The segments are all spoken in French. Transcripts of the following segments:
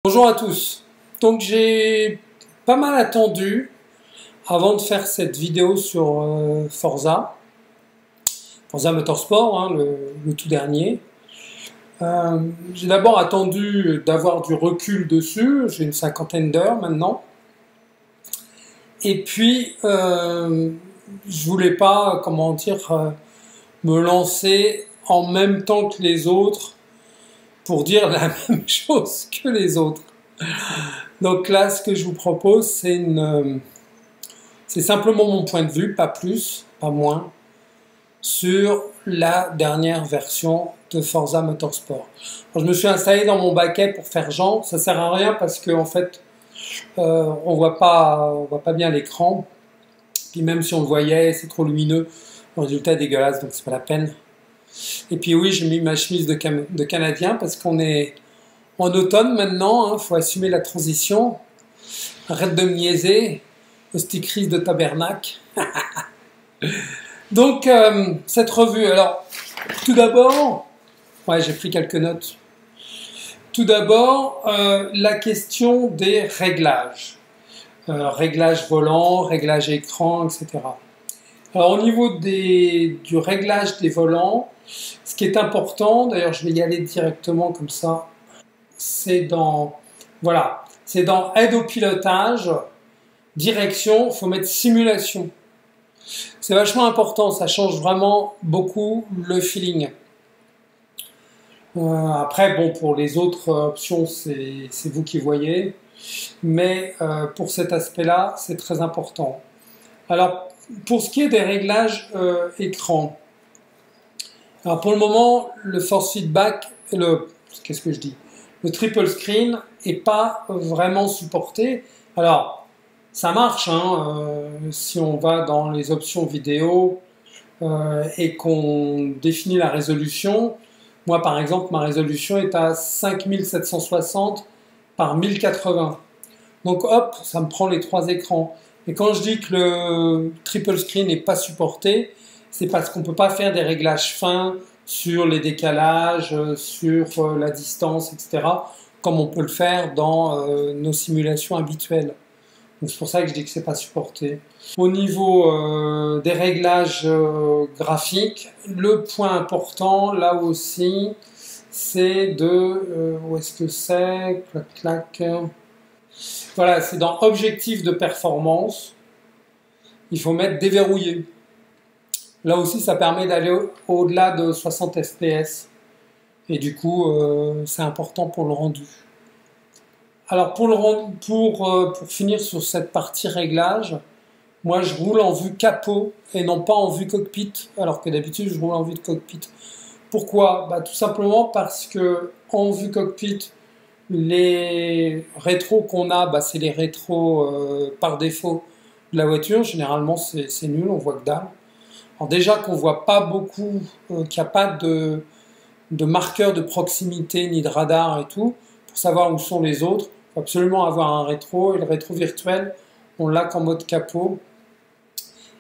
Bonjour à tous. Donc j'ai pas mal attendu avant de faire cette vidéo sur Forza Motorsport, hein, le tout dernier. J'ai d'abord attendu d'avoir du recul dessus, j'ai une cinquantaine d'heures maintenant. Et puis je voulais pas, comment dire, me lancer en même temps que les autres pour dire la même chose que les autres. Donc là, ce que je vous propose, c'est simplement mon point de vue, pas plus, pas moins, sur la dernière version de Forza Motorsport. Alors, je me suis installé dans mon baquet pour faire genre, ça sert à rien parce que en fait, on voit pas bien l'écran. Puis même si on le voyait, c'est trop lumineux, le résultat est dégueulasse, donc c'est pas la peine. Et puis oui, j'ai mis ma chemise de Canadien parce qu'on est en automne maintenant, hein, faut assumer la transition. Arrête de me niaiser, hostie-crise de tabernacle. Donc, cette revue, alors, tout d'abord, ouais, j'ai pris quelques notes. Tout d'abord, la question des réglages. Réglage volant, réglage écran, etc. Alors, au niveau du réglage des volants, ce qui est important, d'ailleurs, je vais y aller directement comme ça, c'est dans, voilà, c'est dans aide au pilotage, direction, il faut mettre simulation. C'est vachement important, ça change vraiment beaucoup le feeling. Après, bon, pour les autres options, c'est vous qui voyez, mais pour cet aspect-là, c'est très important. Alors, pour ce qui est des réglages écran, alors pour le moment, le force feedback, qu'est-ce que je dis? Le triple screen n'est pas vraiment supporté. Alors, ça marche, hein, si on va dans les options vidéo et qu'on définit la résolution. Moi, par exemple, ma résolution est à 5760 par 1080. Donc, hop, ça me prend les trois écrans. Et quand je dis que le triple screen n'est pas supporté, c'est parce qu'on ne peut pas faire des réglages fins sur les décalages, sur la distance, etc., comme on peut le faire dans nos simulations habituelles. Donc c'est pour ça que je dis que c'est pas supporté. Au niveau des réglages graphiques, le point important, là aussi, c'est de... où est-ce que c'est? Clac, clac. Voilà, c'est dans Objectif de performance. Il faut mettre déverrouillé. Là aussi, ça permet d'aller au-delà de 60 fps. Et du coup, c'est important pour le rendu. Alors, pour finir sur cette partie réglage, moi, je roule en vue capot et non pas en vue cockpit, alors que d'habitude, je roule en vue de cockpit. Pourquoi? Tout simplement parce que en vue cockpit, les rétros qu'on a, c'est les rétros par défaut de la voiture. Généralement, c'est nul, on voit que dalle. Alors déjà qu'on voit pas beaucoup, qu'il n'y a pas de marqueurs de proximité ni de radar et tout, pour savoir où sont les autres, il faut absolument avoir un rétro, et le rétro virtuel, on l'a qu'en mode capot.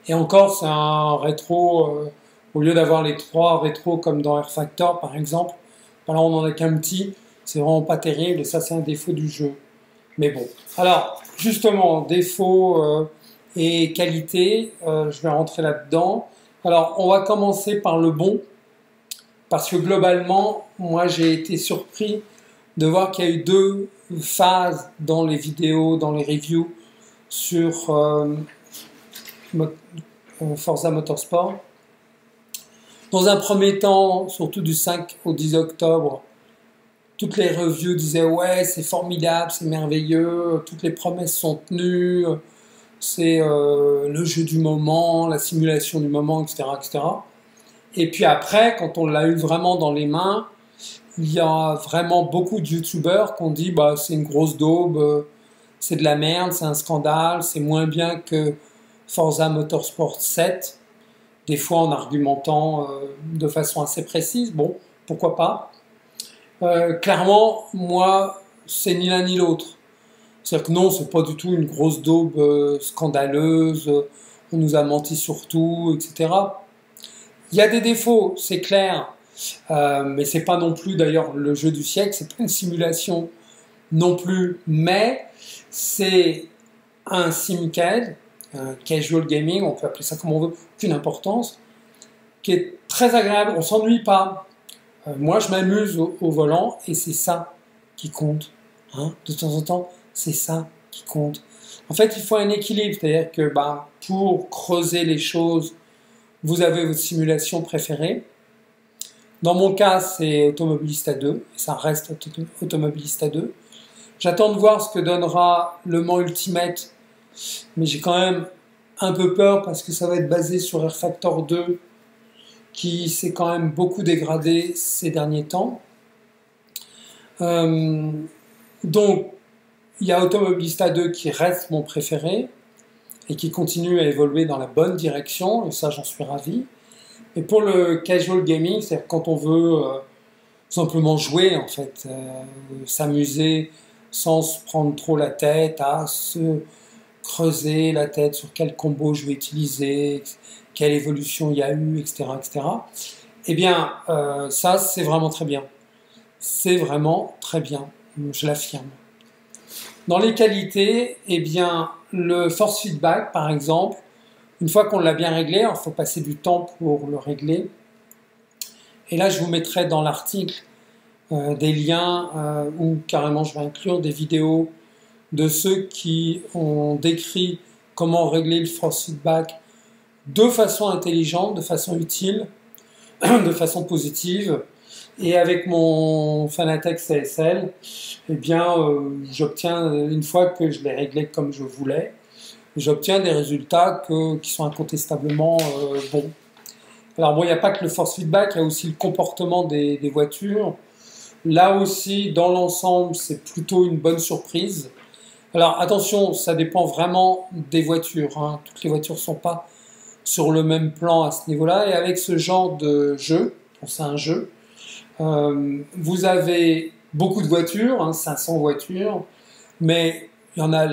Et encore, c'est un rétro, au lieu d'avoir les trois rétros comme dans Air Factor par exemple, là on en a qu'un petit, c'est vraiment pas terrible, et ça c'est un défaut du jeu. Mais bon, alors justement, défaut et qualité, je vais rentrer là-dedans. Alors on va commencer par le bon, parce que globalement, moi j'ai été surpris de voir qu'il y a eu deux phases dans les vidéos, dans les reviews sur Forza Motorsport. Dans un premier temps, surtout du 5 au 10 octobre, toutes les reviews disaient ouais c'est formidable, c'est merveilleux, toutes les promesses sont tenues, c'est le jeu du moment, la simulation du moment, etc., etc. Et puis après, quand on l'a eu vraiment dans les mains, il y a vraiment beaucoup de youtubeurs qui ont dit c'est une grosse daube, c'est de la merde, c'est un scandale, c'est moins bien que Forza Motorsport 7, des fois en argumentant de façon assez précise, bon, pourquoi pas. Clairement, moi, c'est ni l'un ni l'autre. C'est-à-dire que non, c'est pas du tout une grosse daube scandaleuse, on nous a menti sur tout, etc. Il y a des défauts, c'est clair, mais c'est pas non plus d'ailleurs le jeu du siècle, c'est pas une simulation non plus, mais c'est un simcade, un casual gaming, on peut appeler ça comme on veut, aucune importance, qui est très agréable, on s'ennuie pas. Moi, je m'amuse au volant et c'est ça qui compte. Hein. De temps en temps, c'est ça qui compte. En fait, il faut un équilibre, c'est-à-dire que pour creuser les choses, vous avez votre simulation préférée. Dans mon cas, c'est Automobilista 2, et ça reste Automobilista 2. J'attends de voir ce que donnera Le Mans Ultimate, mais j'ai quand même un peu peur parce que ça va être basé sur Air Factor 2, qui s'est quand même beaucoup dégradé ces derniers temps. Donc, il y a Automobilista 2 qui reste mon préféré et qui continue à évoluer dans la bonne direction, et ça j'en suis ravi. Et pour le casual gaming, c'est-à-dire quand on veut simplement jouer en fait, s'amuser sans se prendre trop la tête à se creuser la tête sur quel combo je vais utiliser, quelle évolution il y a eu, etc. etc. Eh bien, ça c'est vraiment très bien. C'est vraiment très bien, je l'affirme. Dans les qualités, eh bien, le force feedback, par exemple, une fois qu'on l'a bien réglé, il faut passer du temps pour le régler. Et là, je vous mettrai dans l'article des liens où carrément je vais inclure des vidéos de ceux qui ont décrit comment régler le force feedback de façon intelligente, de façon utile, de façon positive. Et avec mon Fanatec CSL, eh bien, j'obtiens, une fois que je l'ai réglé comme je voulais, j'obtiens des résultats qui sont incontestablement bons. Alors bon, il n'y a pas que le force feedback, il y a aussi le comportement des voitures. Là aussi, dans l'ensemble, c'est plutôt une bonne surprise. Alors attention, ça dépend vraiment des voitures. Hein. Toutes les voitures ne sont pas sur le même plan à ce niveau-là. Et avec ce genre de jeu, c'est un jeu, vous avez beaucoup de voitures, hein, 500 voitures, mais il y en a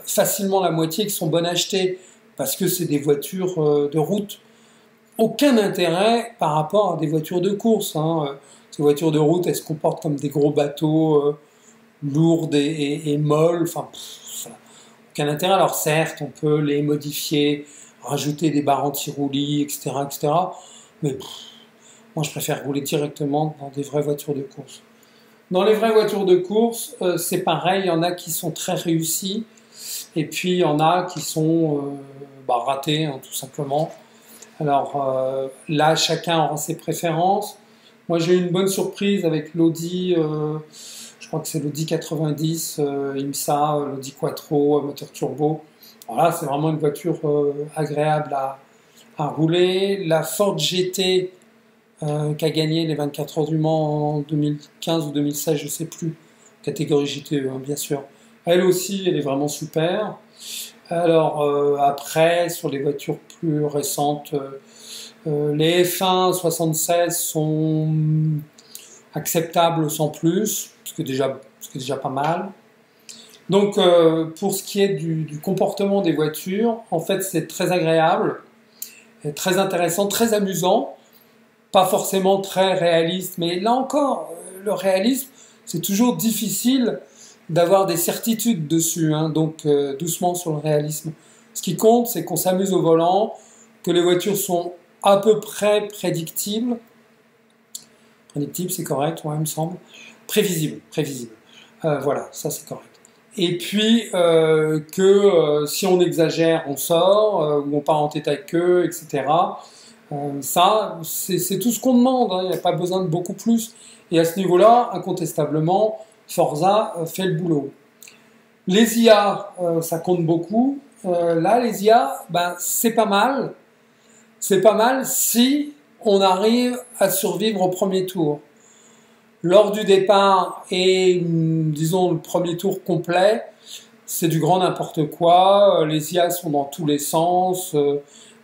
facilement la moitié qui sont bonnes à acheter parce que c'est des voitures de route. Aucun intérêt par rapport à des voitures de course. Hein. Ces voitures de route, elles se comportent comme des gros bateaux lourdes et molles. Enfin, ça n'a aucun intérêt. Alors certes, on peut les modifier, rajouter des barres anti-roulis, etc., etc. Mais moi, je préfère rouler directement dans des vraies voitures de course. Dans les vraies voitures de course, c'est pareil. Il y en a qui sont très réussies. Et puis, il y en a qui sont ratés, hein, tout simplement. Alors là, chacun aura ses préférences. Moi, j'ai eu une bonne surprise avec l'Audi, je crois que c'est l'Audi 90 IMSA, l'Audi Quattro, moteur turbo. Voilà, c'est vraiment une voiture agréable à rouler. La Ford GT, qui a gagné les 24 heures du Mans en 2015 ou 2016, je ne sais plus, catégorie JTE, hein, bien sûr. Elle aussi, elle est vraiment super. Alors après, sur les voitures plus récentes, les F1 76 sont acceptables sans plus, ce qui est déjà pas mal. Donc pour ce qui est du comportement des voitures, en fait c'est très agréable, très intéressant, très amusant, pas forcément très réaliste, mais là encore, le réalisme, c'est toujours difficile d'avoir des certitudes dessus, hein, donc doucement sur le réalisme. Ce qui compte, c'est qu'on s'amuse au volant, que les voitures sont à peu près prédictibles. Prédictible, c'est correct, ouais, il me semble. Prévisible. Voilà, ça c'est correct. Et puis que si on exagère, on sort, ou on part en tête à queue, etc. Ça, c'est tout ce qu'on demande, hein, il n'y a pas besoin de beaucoup plus. Et à ce niveau-là, incontestablement, Forza fait le boulot. Les IA, ça compte beaucoup. Là, les IA, c'est pas mal. C'est pas mal si on arrive à survivre au premier tour. Lors du départ et, disons, le premier tour complet, c'est du grand n'importe quoi. Les IA sont dans tous les sens.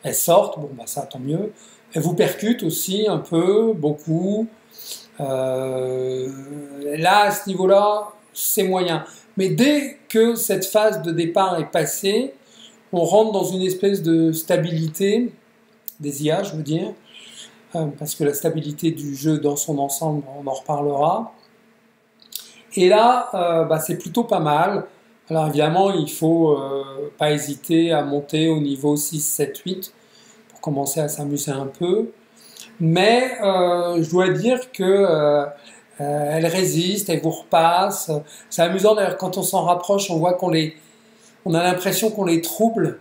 Elles sortent, bon, ça, tant mieux. Elles vous percutent aussi un peu, beaucoup. Là, à ce niveau-là, c'est moyen. Mais dès que cette phase de départ est passée, on rentre dans une espèce de stabilité des IA, je veux dire, parce que la stabilité du jeu dans son ensemble, on en reparlera. Et là, c'est plutôt pas mal. Alors évidemment, il faut pas hésiter à monter au niveau 6, 7, 8 pour commencer à s'amuser un peu. Mais je dois dire que elle résiste, elle vous repasse. C'est amusant d'ailleurs quand on s'en rapproche, on voit on a l'impression qu'on les trouble.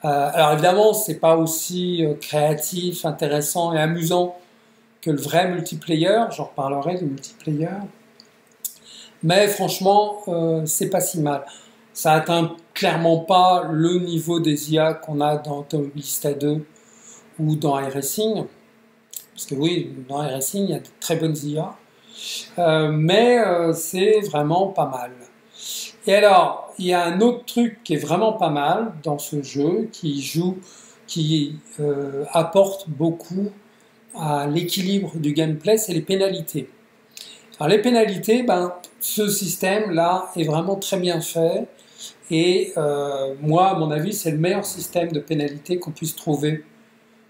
Alors évidemment, c'est pas aussi créatif, intéressant et amusant que le vrai multiplayer. J'en reparlerai du multiplayer. Mais franchement, c'est pas si mal. Ça atteint clairement pas le niveau des IA qu'on a dans Automobilista 2 ou dans iRacing. Parce que oui, dans iRacing, il y a de très bonnes IA. Mais c'est vraiment pas mal. Et alors, il y a un autre truc qui est vraiment pas mal dans ce jeu, qui apporte beaucoup à l'équilibre du gameplay, c'est les pénalités. Alors les pénalités, ce système-là est vraiment très bien fait. Et moi, à mon avis, c'est le meilleur système de pénalités qu'on puisse trouver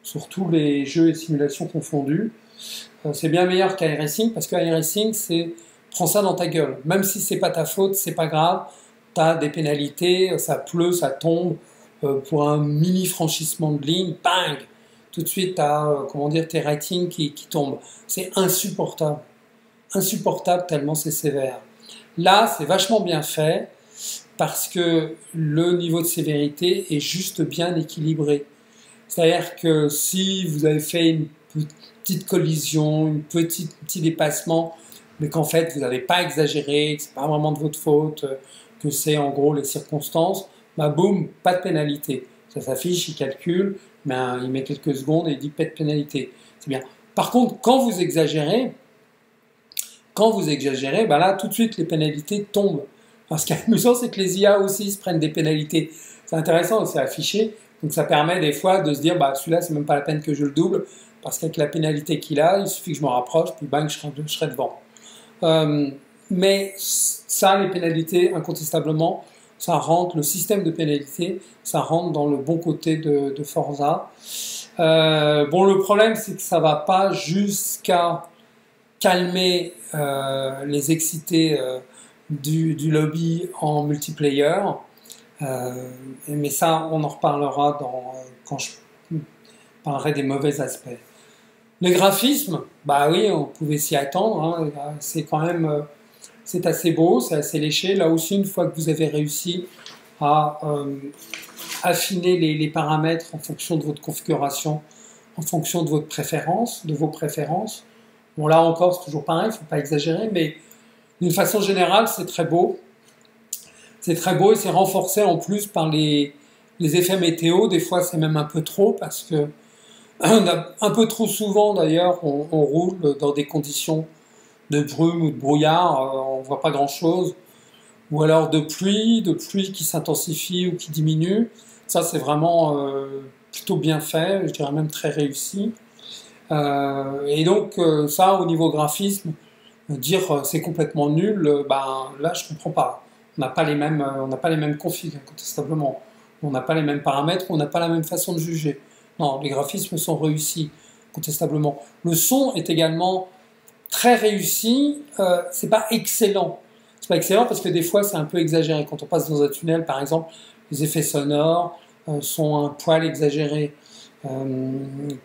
sur tous les jeux et simulations confondus. C'est bien meilleur qu'iRacing, parce qu'iRacing, c'est prends ça dans ta gueule. Même si c'est pas ta faute, c'est pas grave. Tu as des pénalités, ça pleut, ça tombe. Pour un mini franchissement de ligne, bang! Tout de suite, tu as tes ratings qui tombent. C'est insupportable. Insupportable tellement c'est sévère. Là, c'est vachement bien fait parce que le niveau de sévérité est juste bien équilibré. C'est-à-dire que si vous avez fait une petite collision, un petit dépassement, mais qu'en fait vous n'avez pas exagéré, que c'est pas vraiment de votre faute, que c'est en gros les circonstances, boum, pas de pénalité. Ça s'affiche, il calcule, il met quelques secondes et il dit pas de pénalité. C'est bien. Par contre, quand vous exagérez, là tout de suite les pénalités tombent. Alors, ce qui est amusant, c'est que les IA aussi se prennent des pénalité. C'est intéressant, c'est affiché. Donc ça permet des fois de se dire, celui-là, c'est même pas la peine que je le double, parce qu'avec la pénalité qu'il a, il suffit que je me rapproche, puis bang, je serai devant. Mais ça, les pénalités, incontestablement, ça rentre, le système de pénalité, ça rentre dans le bon côté de Forza. Le problème, c'est que ça va pas jusqu'à calmer les excités du lobby en multiplayer. Mais ça, on en reparlera quand je parlerai des mauvais aspects. Le graphisme, oui, on pouvait s'y attendre. Hein, c'est quand même, c'est assez beau, c'est assez léché. Là aussi, une fois que vous avez réussi à affiner les paramètres en fonction de votre configuration, en fonction de votre préférence, de vos préférences. Bon, là encore, c'est toujours pareil, il ne faut pas exagérer, mais d'une façon générale, c'est très beau. C'est très beau et c'est renforcé en plus par les effets météo. Des fois, c'est même un peu trop parce que un peu trop souvent d'ailleurs, on roule dans des conditions de brume ou de brouillard, on voit pas grand-chose. Ou alors de pluie qui s'intensifie ou qui diminue. Ça, c'est vraiment plutôt bien fait, je dirais même très réussi. Et donc, ça, au niveau graphisme, dire c'est complètement nul, là, je comprends pas. On n'a pas les mêmes configs, incontestablement. On n'a pas les mêmes paramètres, on n'a pas la même façon de juger. Non, les graphismes sont réussis, incontestablement. Le son est également très réussi. C'est pas excellent. C'est pas excellent parce que des fois, c'est un peu exagéré. Quand on passe dans un tunnel, par exemple, les effets sonores sont un poil exagérés.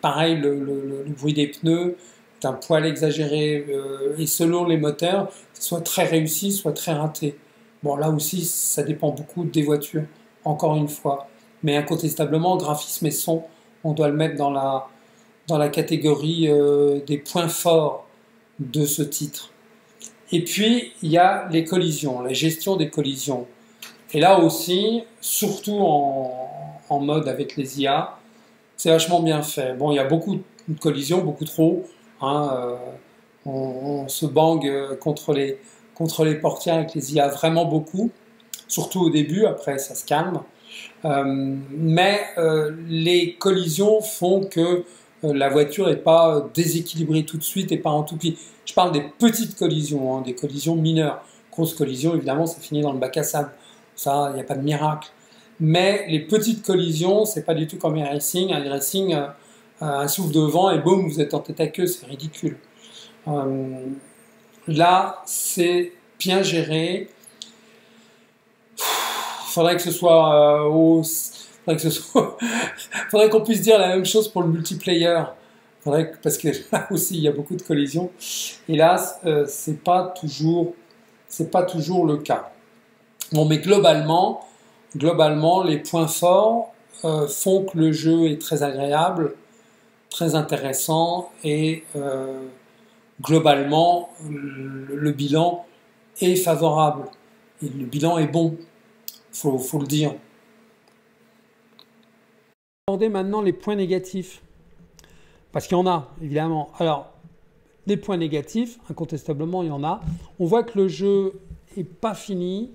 Pareil, le bruit des pneus est un poil exagéré. Et selon les moteurs, soit très réussi, soit très raté. Bon, là aussi, ça dépend beaucoup des voitures, encore une fois. Mais incontestablement, graphisme et son, on doit le mettre dans la catégorie des points forts de ce titre. Et puis, il y a les collisions, la gestion des collisions. Et là aussi, surtout en mode avec les IA, c'est vachement bien fait. Bon, il y a beaucoup de collisions, beaucoup trop. Hein, on se bang contre les portières avec les IA vraiment beaucoup, surtout au début, après ça se calme. Mais les collisions font que la voiture n'est pas déséquilibrée tout de suite et pas en tout pis. Je parle des petites collisions, des collisions mineures. Grosse collision, évidemment, ça finit dans le bac à sable. Ça, il n'y a pas de miracle. Mais les petites collisions, c'est pas du tout comme iRacing. iRacing, un souffle de vent et boum, vous êtes en tête à queue, c'est ridicule. Là, c'est bien géré. Faudrait que ce soit faudrait qu'on puisse dire la même chose pour le multiplayer. Parce que là aussi il y a beaucoup de collisions. Hélas, c'est pas toujours le cas. Bon, mais globalement, les points forts font que le jeu est très agréable, très intéressant et globalement le bilan est favorable et le bilan est bon. Faut le dire. On va aborder maintenant les points négatifs. Parce qu'il y en a, évidemment. Alors, des points négatifs, incontestablement, il y en a. On voit que le jeu n'est pas fini,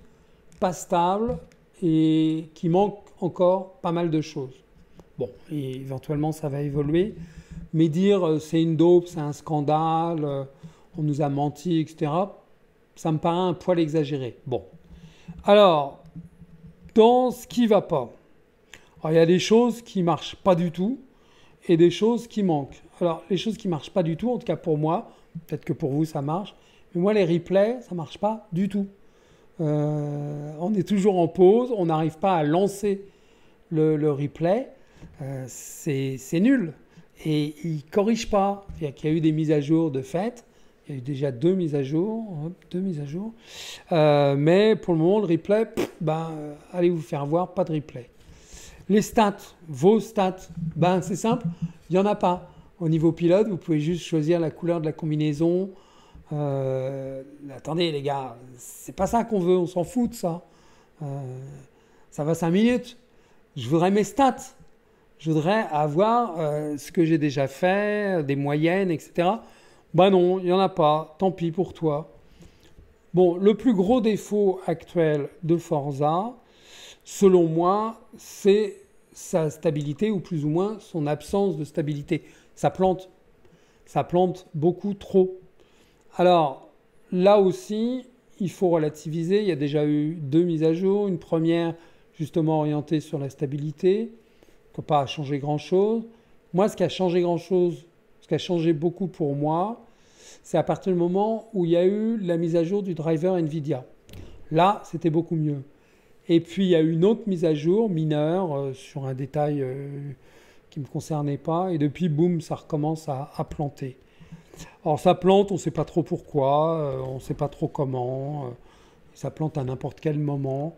pas stable et qu'il manque encore pas mal de choses. Bon, et éventuellement, ça va évoluer. Mais dire c'est une dope, c'est un scandale, on nous a menti, etc., ça me paraît un poil exagéré. Bon. Alors, dans ce qui ne va pas, alors, il y a des choses qui ne marchent pas du tout et des choses qui manquent. Alors, les choses qui ne marchent pas du tout, en tout cas pour moi, peut-être que pour vous ça marche, mais moi les replays, ça ne marche pas du tout. On est toujours en pause, on n'arrive pas à lancer le replay, c'est nul. Et il ne corrige pas. Il y a eu des mises à jour de fait. Il y a eu déjà deux mises à jour. Mais pour le moment, le replay, allez vous faire voir, pas de replay. Les stats, vos stats, c'est simple, il n'y en a pas. Au niveau pilote, vous pouvez juste choisir la couleur de la combinaison. Attendez les gars, c'est pas ça qu'on veut, on s'en fout de ça. Ça va 5 minutes. Je voudrais mes stats. Je voudrais avoir ce que j'ai déjà fait, des moyennes, etc. Non, il n'y en a pas. Tant pis pour toi. Bon, le plus gros défaut actuel de Forza, selon moi, c'est sa stabilité ou plus ou moins son absence de stabilité. Ça plante beaucoup trop. Alors, là aussi, il faut relativiser. Il y a déjà eu 2 mises à jour. Une première, justement orientée sur la stabilité. Ça n'a pas changé grand-chose. Moi, ce qui a changé beaucoup pour moi, c'est à partir du moment où il y a eu la mise à jour du driver NVIDIA. Là, c'était beaucoup mieux. Et puis, il y a eu une autre mise à jour mineure sur un détail qui ne me concernait pas. Et depuis, boum, ça recommence à planter. Alors, ça plante, on ne sait pas trop pourquoi, on ne sait pas trop comment. Ça plante à n'importe quel moment.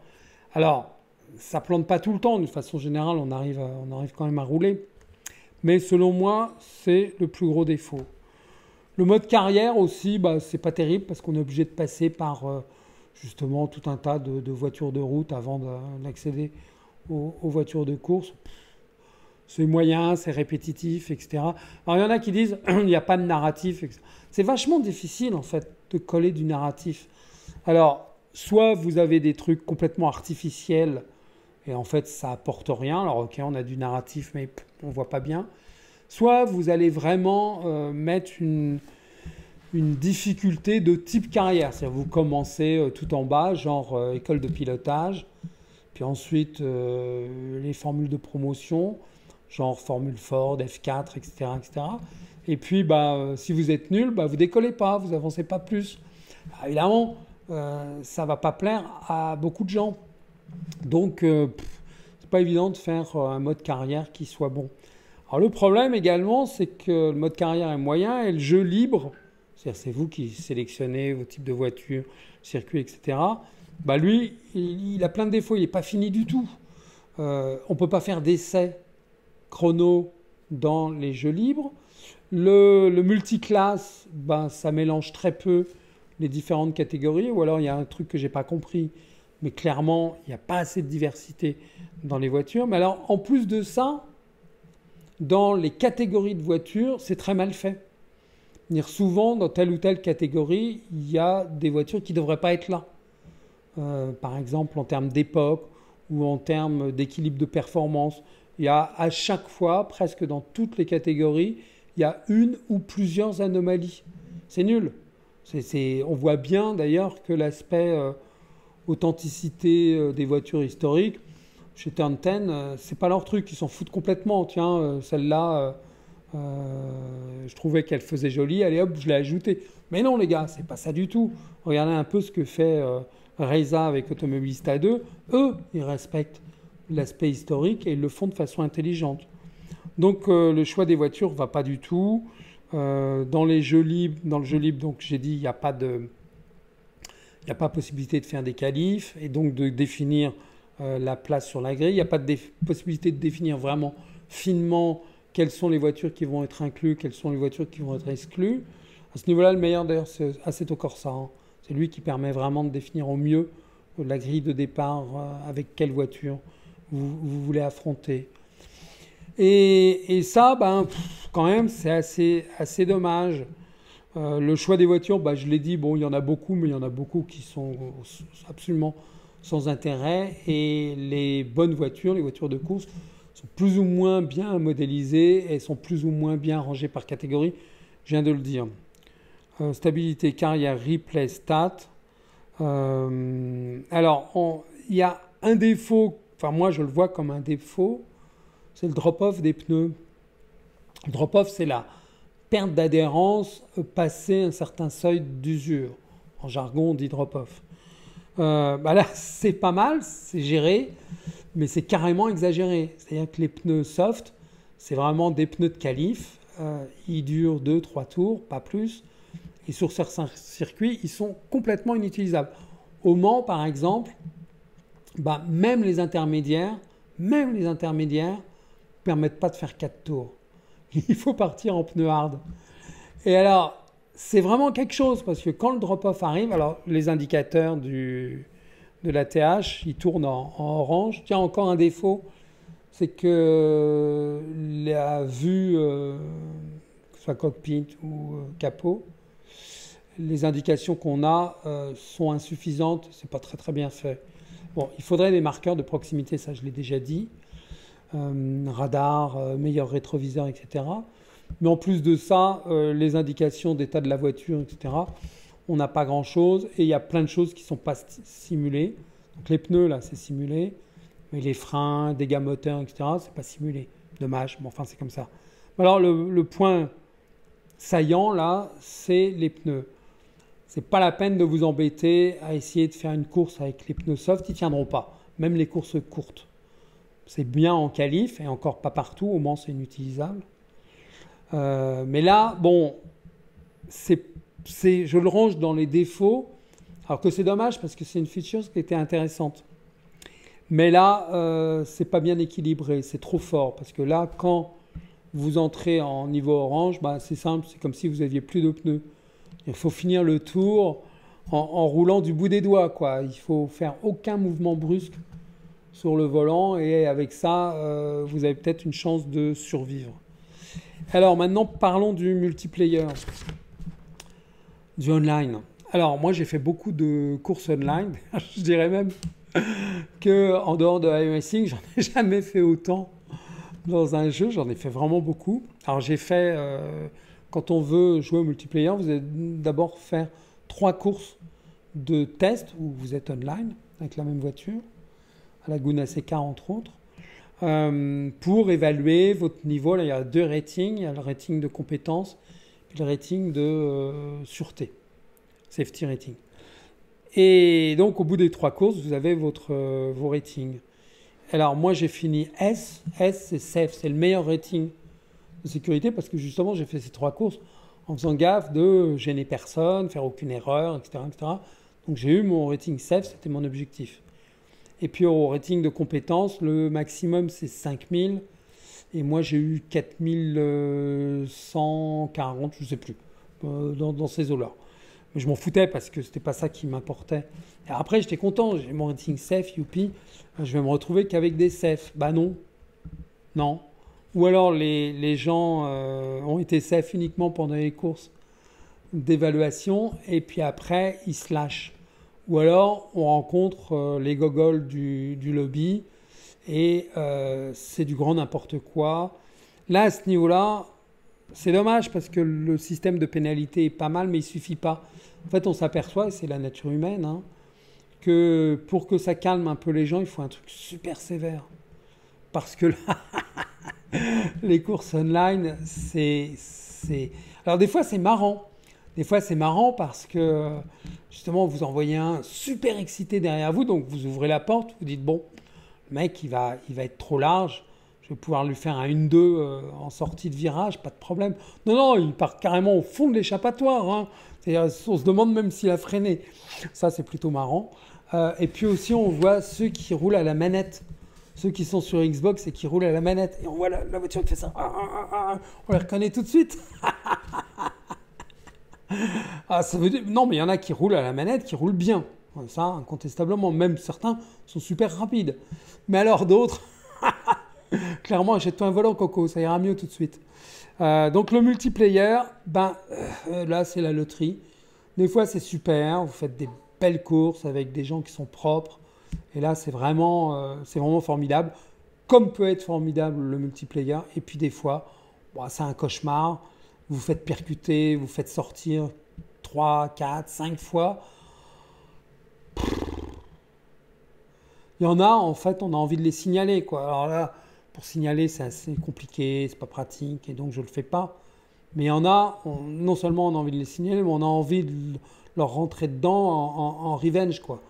Alors, ça plante pas tout le temps, d'une façon générale, on arrive quand même à rouler. Mais selon moi, c'est le plus gros défaut. Le mode carrière aussi, c'est pas terrible parce qu'on est obligé de passer par justement tout un tas de voitures de route avant d'accéder aux voitures de course. C'est moyen, c'est répétitif, etc. Alors il y en a qui disent il n'y a pas de narratif, etc. C'est vachement difficile en fait de coller du narratif. Alors, soit vous avez des trucs complètement artificiels et en fait ça apporte rien. Alors ok, on a du narratif mais on voit pas bien. Soit vous allez vraiment mettre une difficulté de type carrière. C'est-à-dire vous commencez tout en bas, genre école de pilotage, puis ensuite les formules de promotion, genre formule Ford, F4, etc. etc. Et puis si vous êtes nul, vous décollez pas, vous avancez pas plus. Alors, évidemment, ça va pas plaire à beaucoup de gens. Donc, c'est pas évident de faire un mode carrière qui soit bon. Alors, le problème également, c'est que le mode carrière est moyen et le jeu libre, c'est-à-dire c'est vous qui sélectionnez vos types de voitures, circuits, etc. Lui, il a plein de défauts, il n'est pas fini du tout. On ne peut pas faire d'essais chrono dans les jeux libres. Le multiclasse, ça mélange très peu les différentes catégories, ou alors il y a un truc que j'ai pas compris, mais clairement il n'y a pas assez de diversité dans les voitures. Mais alors en plus de ça, dans les catégories de voitures, c'est très mal fait. Souvent dans telle ou telle catégorie, il y a des voitures qui ne devraient pas être là. Par exemple en termes d'époque ou en termes d'équilibre de performance. Il y a à chaque fois, presque dans toutes les catégories, il y a une ou plusieurs anomalies. C'est nul. On voit bien d'ailleurs que l'aspect authenticité des voitures historiques, chez Turn 10, c'est pas leur truc, ils s'en foutent complètement. Tiens, celle-là, Je trouvais qu'elle faisait jolie, allez hop, je l'ai ajoutée. Mais non les gars, c'est pas ça du tout. Regardez un peu ce que fait Reza avec Automobilista 2. Eux, ils respectent l'aspect historique et ils le font de façon intelligente. Donc le choix des voitures va pas du tout. Dans le jeu libre, donc j'ai dit il n'y a pas possibilité de faire des qualifs et donc de définir la place sur la grille. Il n'y a pas de possibilité de définir vraiment finement quelles sont les voitures qui vont être incluses, quelles sont les voitures qui vont être exclues. À ce niveau-là, le meilleur d'ailleurs, c'est Assetto Corsa. Hein. C'est lui qui permet vraiment de définir au mieux la grille de départ avec quelle voiture vous voulez affronter. Et ça, quand même, c'est assez dommage. Le choix des voitures, je l'ai dit, bon, il y en a beaucoup, mais il y en a beaucoup qui sont absolument sans intérêt. Et les bonnes voitures, les voitures de course, sont plus ou moins bien modélisées et sont plus ou moins bien rangées par catégorie. Je viens de le dire. Stabilité, carrière, replay, stats. Alors, il y a un défaut, enfin moi je le vois comme un défaut, c'est le drop-off des pneus. Le drop-off, c'est la perte d'adhérence passé un certain seuil d'usure. En jargon, on dit drop-off. Là, c'est pas mal, c'est géré, mais c'est carrément exagéré. C'est-à-dire que les pneus soft, c'est vraiment des pneus de qualif. Ils durent 2-3 tours, pas plus. Et sur certains circuits, ils sont complètement inutilisables. Au Mans, par exemple, même les intermédiaires permettent pas de faire 4 tours. Il faut partir en pneus hard. Et alors, c'est vraiment quelque chose, parce que quand le drop-off arrive, alors les indicateurs de la TH, ils tournent en orange. Tiens, encore un défaut, c'est que la vue, que ce soit cockpit ou capot, les indications qu'on a sont insuffisantes, c'est pas très bien fait. Bon, il faudrait des marqueurs de proximité, ça je l'ai déjà dit. Radar, meilleur rétroviseur, etc. Mais en plus de ça, les indications d'état de la voiture, etc., on n'a pas grand-chose et il y a plein de choses qui ne sont pas simulées. Donc les pneus, là, c'est simulé, mais les freins, dégâts moteurs, etc., c'est pas simulé. Dommage, mais enfin, c'est comme ça. Alors, le point saillant, là, c'est les pneus. C'est pas la peine de vous embêter à essayer de faire une course avec les pneus soft, ils ne tiendront pas, même les courses courtes. C'est bien en qualif et encore pas partout, au Mans c'est inutilisable. Mais là, bon, je le range dans les défauts, alors que c'est dommage parce que c'est une feature qui était intéressante. Mais là, c'est pas bien équilibré, c'est trop fort parce que là, quand vous entrez en niveau orange, c'est simple, c'est comme si vous aviez plus de pneus. Il faut finir le tour en roulant du bout des doigts, quoi. Il faut faire aucun mouvement brusque sur le volant et avec ça, vous avez peut-être une chance de survivre. Alors maintenant, parlons du multiplayer, du online. Alors moi, j'ai fait beaucoup de courses online. Je dirais même qu'en dehors de iRacing, j'en ai jamais fait autant dans un jeu. J'en ai fait vraiment beaucoup. Alors j'ai fait, quand on veut jouer au multiplayer, vous allez d'abord faire 3 courses de test où vous êtes online avec la même voiture, à la Laguna Seca entre autres, pour évaluer votre niveau. Là, il y a 2 ratings, il y a le rating de compétence et le rating de sûreté, safety rating. Et donc au bout des 3 courses, vous avez vos ratings. Alors moi j'ai fini S. S c'est safe, c'est le meilleur rating de sécurité parce que justement j'ai fait ces 3 courses en faisant gaffe de gêner personne, faire aucune erreur, etc. etc. Donc j'ai eu mon rating safe, c'était mon objectif. Et puis au rating de compétences, le maximum c'est 5000 et moi j'ai eu 4140, je ne sais plus, dans ces eaux-là. Mais je m'en foutais parce que c'était pas ça qui m'importait. Et après j'étais content, j'ai mon rating safe, youpi, je vais me retrouver qu'avec des safe. Non. Ou alors les gens ont été safe uniquement pendant les courses d'évaluation et puis après ils se lâchent. Ou alors on rencontre les gogoles du lobby et c'est du grand n'importe quoi. Là à ce niveau-là, c'est dommage parce que le système de pénalité est pas mal mais il suffit pas. En fait on s'aperçoit, et c'est la nature humaine, que pour que ça calme un peu les gens, il faut un truc super sévère. Parce que là, Les courses online, Alors des fois c'est marrant. Des fois c'est marrant parce que justement vous envoyez un super excité derrière vous, donc vous ouvrez la porte, vous dites bon, le mec il va être trop large, je vais pouvoir lui faire un 1-2 en sortie de virage, pas de problème. Non, non, il part carrément au fond de l'échappatoire. Hein. C'est-à-dire, on se demande même s'il a freiné. Ça c'est plutôt marrant. Et puis aussi on voit ceux qui roulent à la manette. Ceux qui sont sur Xbox et qui roulent à la manette. Et on voit la voiture qui fait ça. On les reconnaît tout de suite. Ah, ça veut dire... Non, mais il y en a qui roulent à la manette, qui roulent bien. Ça, incontestablement. Même certains sont super rapides. Mais alors d'autres, clairement, achète-toi un volant, Coco. Ça ira mieux tout de suite. Donc le multiplayer, là, c'est la loterie. Des fois, c'est super. Vous faites des belles courses avec des gens qui sont propres. Et là, c'est vraiment formidable. Comme peut être formidable le multiplayer. Et puis des fois, c'est un cauchemar. Vous faites percuter, vous faites sortir 3, 4, 5 fois. Il y en a, en fait, on a envie de les signaler, quoi. Alors là, pour signaler, c'est assez compliqué, c'est pas pratique, et donc je le fais pas. Mais il y en a, non seulement on a envie de les signaler, mais on a envie de leur rentrer dedans en revenge, quoi.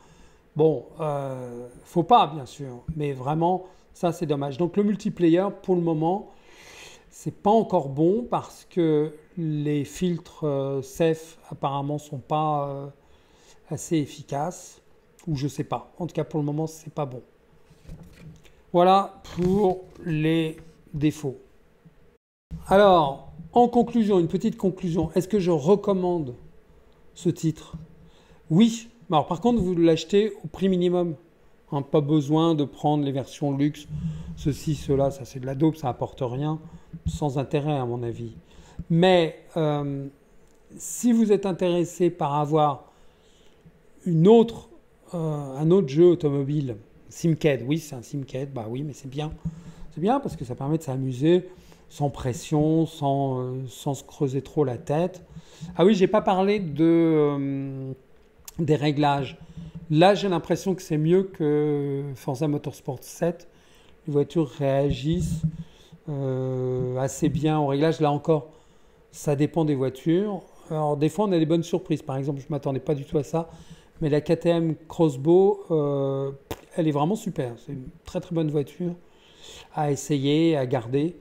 Bon, faut pas, bien sûr, mais vraiment, ça, c'est dommage. Donc, le multiplayer, pour le moment, c'est pas encore bon parce que les filtres safe, apparemment, sont pas assez efficaces. Ou je sais pas. En tout cas, pour le moment, c'est pas bon. Voilà pour les défauts. Alors, en conclusion, une petite conclusion. Est-ce que je recommande ce titre? Oui. Alors, par contre, vous l'achetez au prix minimum. Hein, pas besoin de prendre les versions luxe. Ceci, cela, ça c'est de la dope, ça apporte rien. Sans intérêt, à mon avis. Mais si vous êtes intéressé par avoir un autre jeu automobile, Simcade, oui, c'est un Simcade, bah oui, mais c'est bien. C'est bien parce que ça permet de s'amuser sans pression, sans se creuser trop la tête. Ah oui, j'ai pas parlé des réglages. Là, j'ai l'impression que c'est mieux que Forza Motorsport 7. Les voitures réagissent assez bien au réglage. Là encore, ça dépend des voitures. Alors, des fois, on a des bonnes surprises. Par exemple, je ne m'attendais pas du tout à ça. Mais la KTM Crossbow, elle est vraiment super. C'est une très très bonne voiture à essayer, à garder.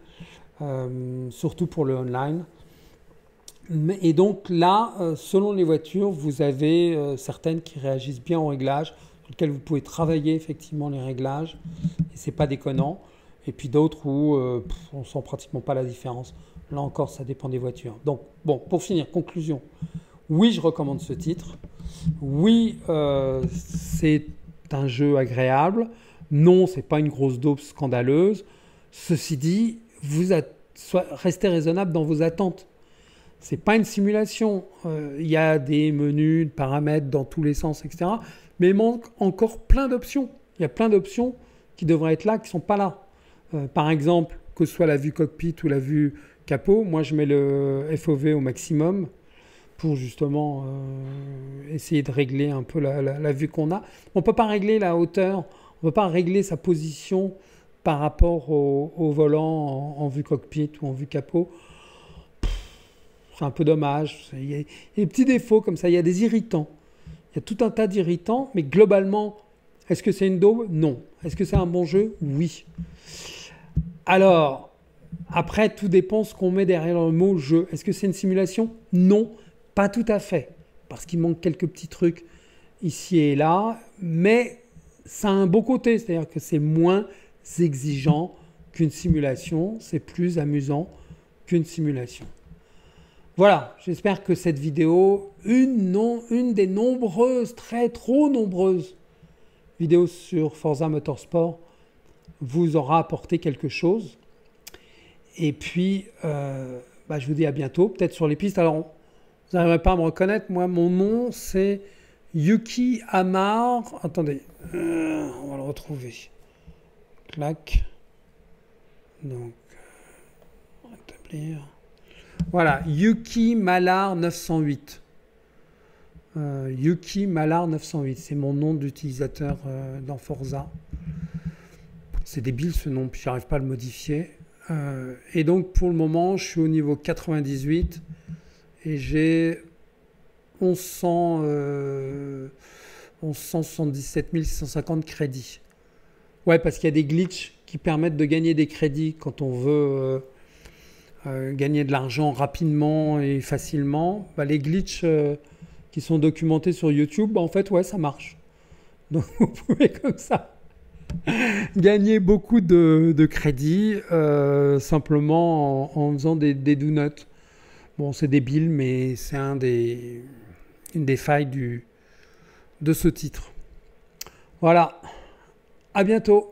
Surtout pour le online. Et donc là, selon les voitures, vous avez certaines qui réagissent bien au réglage, sur lesquelles vous pouvez travailler effectivement les réglages, et c'est pas déconnant. Et puis d'autres où on sent pratiquement pas la différence. Là encore, ça dépend des voitures. Donc bon, pour finir, conclusion. Oui, je recommande ce titre. Oui, c'est un jeu agréable. Non, c'est pas une grosse dope scandaleuse. Ceci dit, restez raisonnable dans vos attentes. C'est pas une simulation. Il y a des menus, de paramètres dans tous les sens, etc. Mais il manque encore plein d'options. Il y a plein d'options qui devraient être là, qui ne sont pas là. Par exemple, que ce soit la vue cockpit ou la vue capot, moi je mets le FOV au maximum pour justement essayer de régler un peu la vue qu'on a. On ne peut pas régler la hauteur, on ne peut pas régler sa position par rapport au volant en vue cockpit ou en vue capot. C'est un peu dommage. Il y a des petits défauts comme ça. Il y a des irritants. Il y a tout un tas d'irritants. Mais globalement, est-ce que c'est une daube? Non. Est-ce que c'est un bon jeu? Oui. Alors, après, tout dépend ce qu'on met derrière le mot jeu. Est-ce que c'est une simulation? Non, pas tout à fait. Parce qu'il manque quelques petits trucs ici et là. Mais ça a un beau côté. C'est-à-dire que c'est moins exigeant qu'une simulation. C'est plus amusant qu'une simulation. Voilà, j'espère que cette vidéo, une des nombreuses, trop nombreuses vidéos sur Forza Motorsport, vous aura apporté quelque chose. Et puis, je vous dis à bientôt, peut-être sur les pistes. Alors, vous n'arriverez pas à me reconnaître. Moi, mon nom, c'est Yuki Amar. Attendez, on va le retrouver. Clac. Donc, rétablir. Voilà, Yuki Malar 908. Yuki Malar 908, c'est mon nom d'utilisateur dans Forza. C'est débile ce nom, puis j'arrive pas à le modifier. Et donc pour le moment, je suis au niveau 98 et j'ai 1177 650 crédits. Ouais, parce qu'il y a des glitches qui permettent de gagner des crédits quand on veut gagner de l'argent rapidement et facilement. Bah, les glitches qui sont documentés sur YouTube, bah, en fait, ouais, ça marche. Donc vous pouvez comme ça gagner beaucoup de crédits simplement en faisant des donuts. Bon, c'est débile, mais c'est une des failles de ce titre. Voilà, à bientôt.